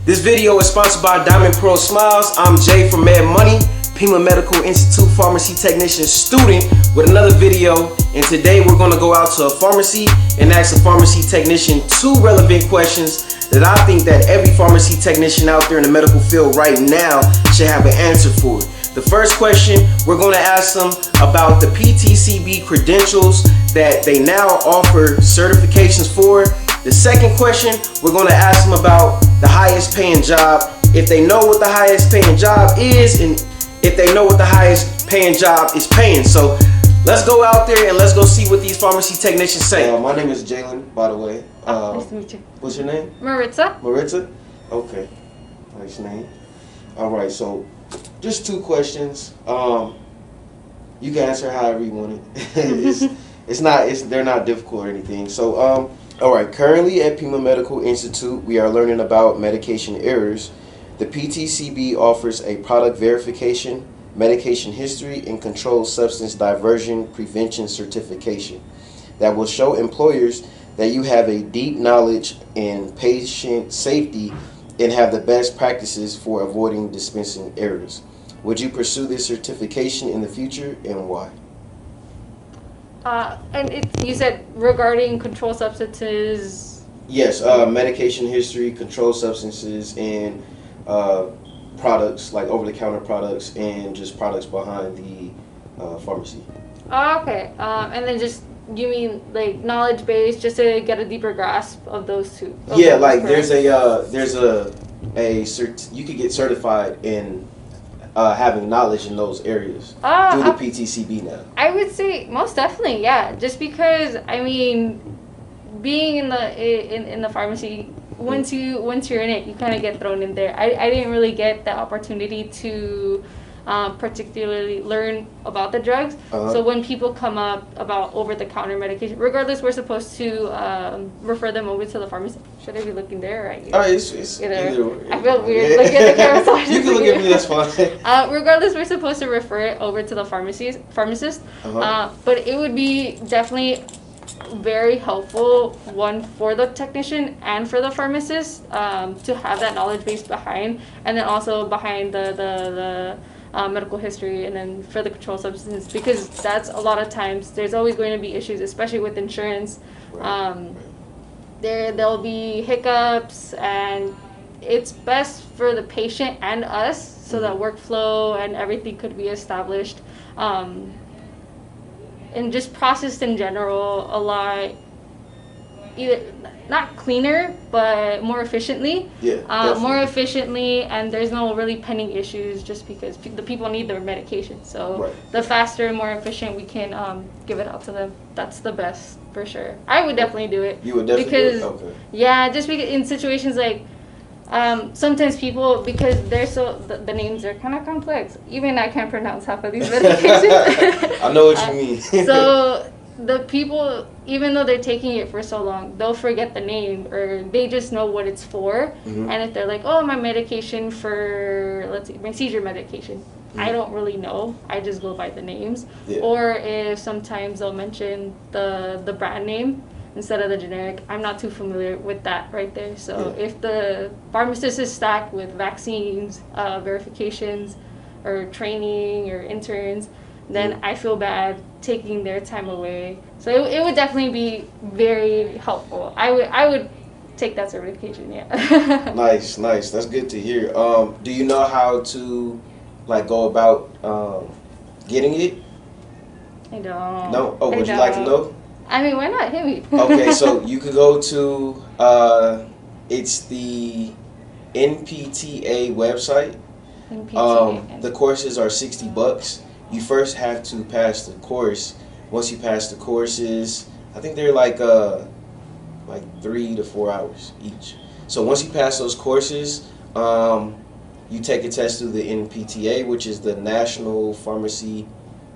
This video is sponsored by Diamond Pearl Smiles. I'm Jay from Mad Money, PMI Medical Institute pharmacy technician student with another video. And today we're going to go out to a pharmacy and ask a pharmacy technician 2 relevant questions that I think that every pharmacy technician out there in the medical field right now should have an answer for. The first question, we're going to ask them about the PTCB credentials that they now offer certifications for. The second question, we're going to ask them about the highest paying job, if they know what the highest paying job is, and if they know what the highest paying job is paying. So let's go out there and let's go see what these pharmacy technicians say. My name is Jalen, by the way. Nice to meet you. What's your name? Maritza. Maritza? Okay. Nice name. All right, so just 2 questions. You can answer however you want it. They're not difficult or anything. So, all right, currently at PMI Medical Institute, we are learning about medication errors. The PTCB offers a product verification, medication history, and controlled substance diversion prevention certification that will show employers that you have a deep knowledge in patient safety and have the best practices for avoiding dispensing errors. Would you pursue this certification in the future, and why? You said regarding controlled substances. Yes, medication history, controlled substances, and products like over-the-counter products and just products behind the pharmacy. Oh, okay. And then just, you mean like knowledge base, just to get a deeper grasp of those two? Yeah, like correct? there's you could get certified in having knowledge in those areas through the PTCB now. I would say most definitely, yeah. Just because, I mean, being in the pharmacy, once you're in it, you kind of get thrown in there. I didn't really get the opportunity to particularly learn about the drugs. So when people come up about over-the-counter medication, regardless, we're supposed to refer them over to the pharmacy. Should I be looking there or right here? It's either. I feel weird looking at the camera. So you can look at me, that's fine. Regardless, we're supposed to refer it over to the pharmacist. But it would be definitely very helpful, one for the technician and for the pharmacist, to have that knowledge base behind, and then also behind the medical history, and then for the controlled substance, because that's a lot of times there's always going to be issues, especially with insurance. There'll be hiccups, and it's best for the patient and us, so that workflow and everything could be established, and just processed in general a lot, either not cleaner but more efficiently. More efficiently, and there's no really pending issues, just because the people need their medication. So the faster and more efficient we can give it out to them, that's the best for sure. I would definitely do it. You would definitely do it? Okay. Yeah, just because in situations like sometimes people, because they're the names are kind of complex. Even I can't pronounce half of these medications. I know what you mean. So the people, even though they're taking it for so long, they'll forget the name, or they just know what it's for. And if they're like, oh, my medication for, let's see, my seizure medication, I don't really know. I just go by the names. Or if sometimes they'll mention the brand name instead of the generic. I'm not too familiar with that right there. So if the pharmacist is stacked with vaccines, verifications, or training, or interns, then I feel bad taking their time away. So it would definitely be very helpful. I would take that certification, yeah. Nice. That's good to hear. Do you know how to go about getting it? I don't. No? Oh, would you like to know? I mean, why not? Hit me. Okay, so you could go to, it's the NPTA website. The courses are $60. You first have to pass the course. Once you pass the courses, I think they're like 3 to 4 hours each. So once you pass those courses, you take a test through the NPTA, which is the National Pharmacy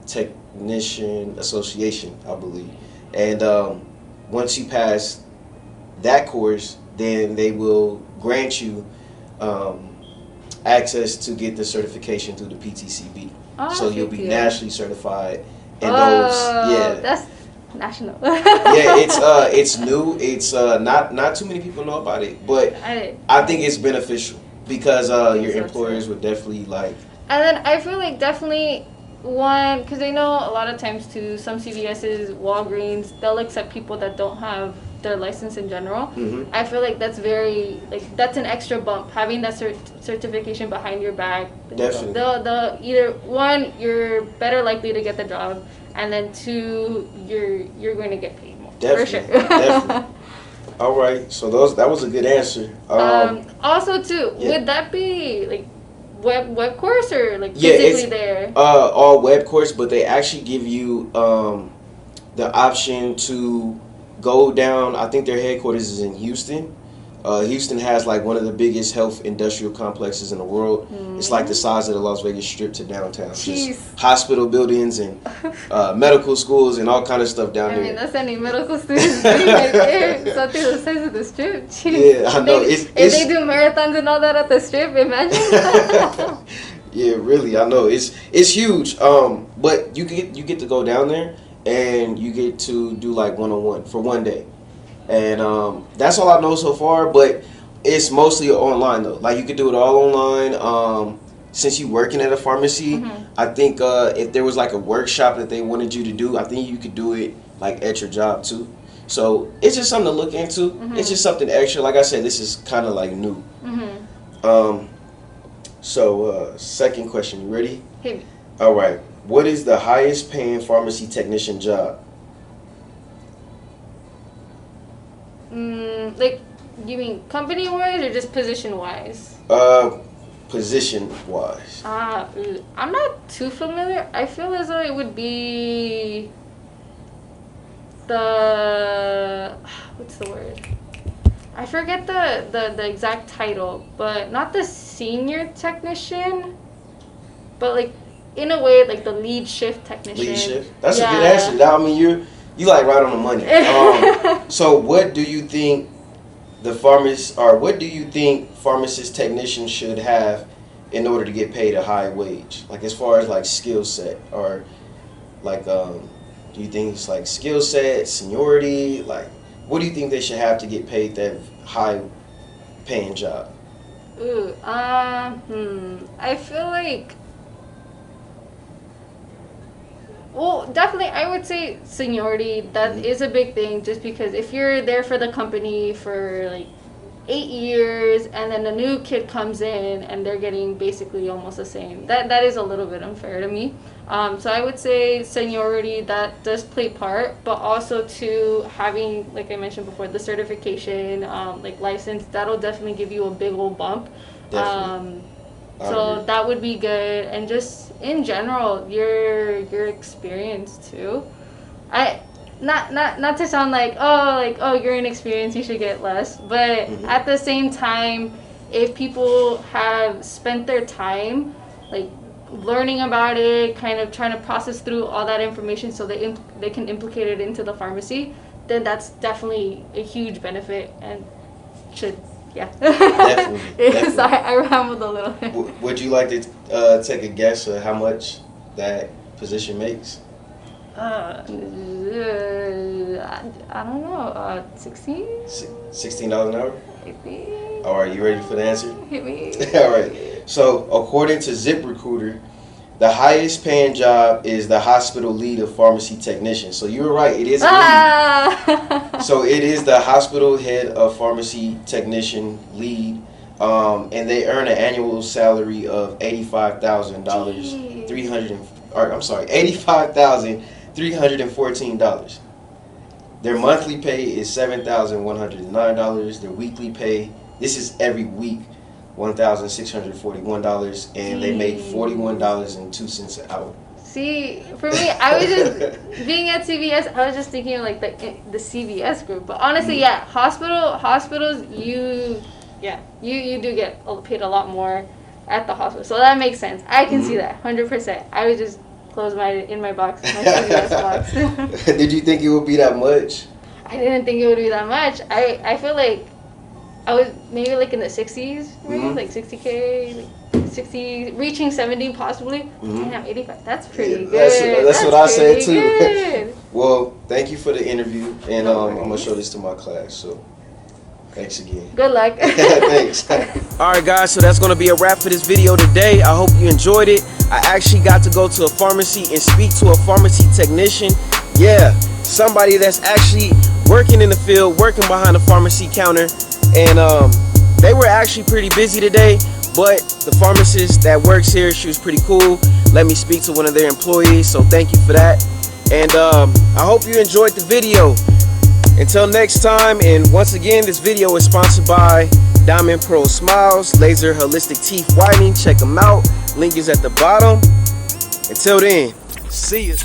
Technician Association, I believe. And once you pass that course, then they will grant you access to get the certification through the PTCB. So you'll be nationally certified in those. Yeah. national. Yeah, it's new. It's not too many people know about it, but I think it's beneficial because your employers would definitely like. And then I feel like definitely one, because I know a lot of times too, some CVS's, Walgreens, they'll accept people that don't have their license in general. Mm-hmm. I feel like that's that's an extra bump, having that certification behind your back. Definitely. They'll either, one, you're better likely to get the job, and then two, you're going to get paid more. Definitely. For sure. Definitely. All right, so that was a good answer. Also too, yeah. would that be like web course or like physically there? All web course, but they actually give you the option to go down. I think their headquarters is in Houston. Houston has like one of the biggest health industrial complexes in the world. It's like the size of the Las Vegas Strip to downtown. Jeez. Just hospital buildings and medical schools and all kind of stuff down there. I mean, that's any medical student's dream right there. Something the size of the Strip. Jeez. Yeah, I know. If they do marathons and all that at the Strip, imagine. Yeah, really, I know. It's huge. But you get to go down there and you get to do like one-on-one for one day. And that's all I know so far, but it's mostly online though. Like you could do it all online. Since you working at a pharmacy, I think if there was like a workshop that they wanted you to do, I think you could do it like at your job too. So it's just something to look into. It's just something extra. Like I said, this is kind of like new. So second question, you ready? Hit me. All right. What is the highest paying pharmacy technician job? Like, you mean company wise or just position wise? Position wise. I'm not too familiar. I feel as though it would be what's the word? I forget the exact title, but not the senior technician, but like in a way like the lead shift technician. Lead shift. That's a good answer. I mean, you like right on the money. So what do you think what do you think pharmacist technicians should have in order to get paid a high wage? Like as far as like skill set, or like do you think it's like skill set, seniority, like what do you think they should have to get paid that high paying job? I feel like, well, definitely, I would say seniority. That is a big thing, just because if you're there for the company for like 8 years and then a new kid comes in and they're getting basically almost the same, that is a little bit unfair to me. So I would say seniority, that does play part, but also to having, like I mentioned before, the certification, like license, that'll definitely give you a big old bump. So that would be good, and just in general, your experience too. Not to sound like you're inexperienced, you should get less, but at the same time, if people have spent their time like learning about it, kind of trying to process through all that information so they can implicate it into the pharmacy, then that's definitely a huge benefit and should. Yeah. Definitely. Sorry, I rambled a little bit. Would you like to take a guess of how much that position makes? I don't know. 16? $16 an hour? Maybe. All right, you ready for the answer? Hit me. All right. So, according to ZipRecruiter, the highest paying job is the hospital lead of pharmacy technician. So you were right, it is a lead. So it is the hospital head of pharmacy technician lead, and they earn an annual salary of $85,000, $85,314. Their monthly pay is $7,109. Their weekly pay, this is every week, $1,641, and they make $41.02 an hour. See, for me, I was just being at CVS. I was just thinking of like the CVS group, but honestly, yeah, hospitals, you do get paid a lot more at the hospital, so that makes sense. I can see that 100%. I would just close my box, my CVS box. Did you think it would be that much? I didn't think it would be that much. I feel like I was maybe like in the 60s, maybe like 60K, like 60, reaching 70 possibly. Damn, 85. That's pretty good. That's what I say too. Good. Well, thank you for the interview, and I'm gonna show this to my class. So, thanks again. Good luck. Thanks. Alright guys, so that's gonna be a wrap for this video today. I hope you enjoyed it. I actually got to go to a pharmacy and speak to a pharmacy technician. Yeah, somebody that's actually working in the field, working behind the pharmacy counter, and they were actually pretty busy today, but the pharmacist that works here, she was pretty cool. Let me speak to one of their employees, so thank you for that. And I hope you enjoyed the video. Until next time, and once again, this video is sponsored by Diamond Pro Smiles, Laser Holistic Teeth Whitening. Check them out. Link is at the bottom. Until then, see ya.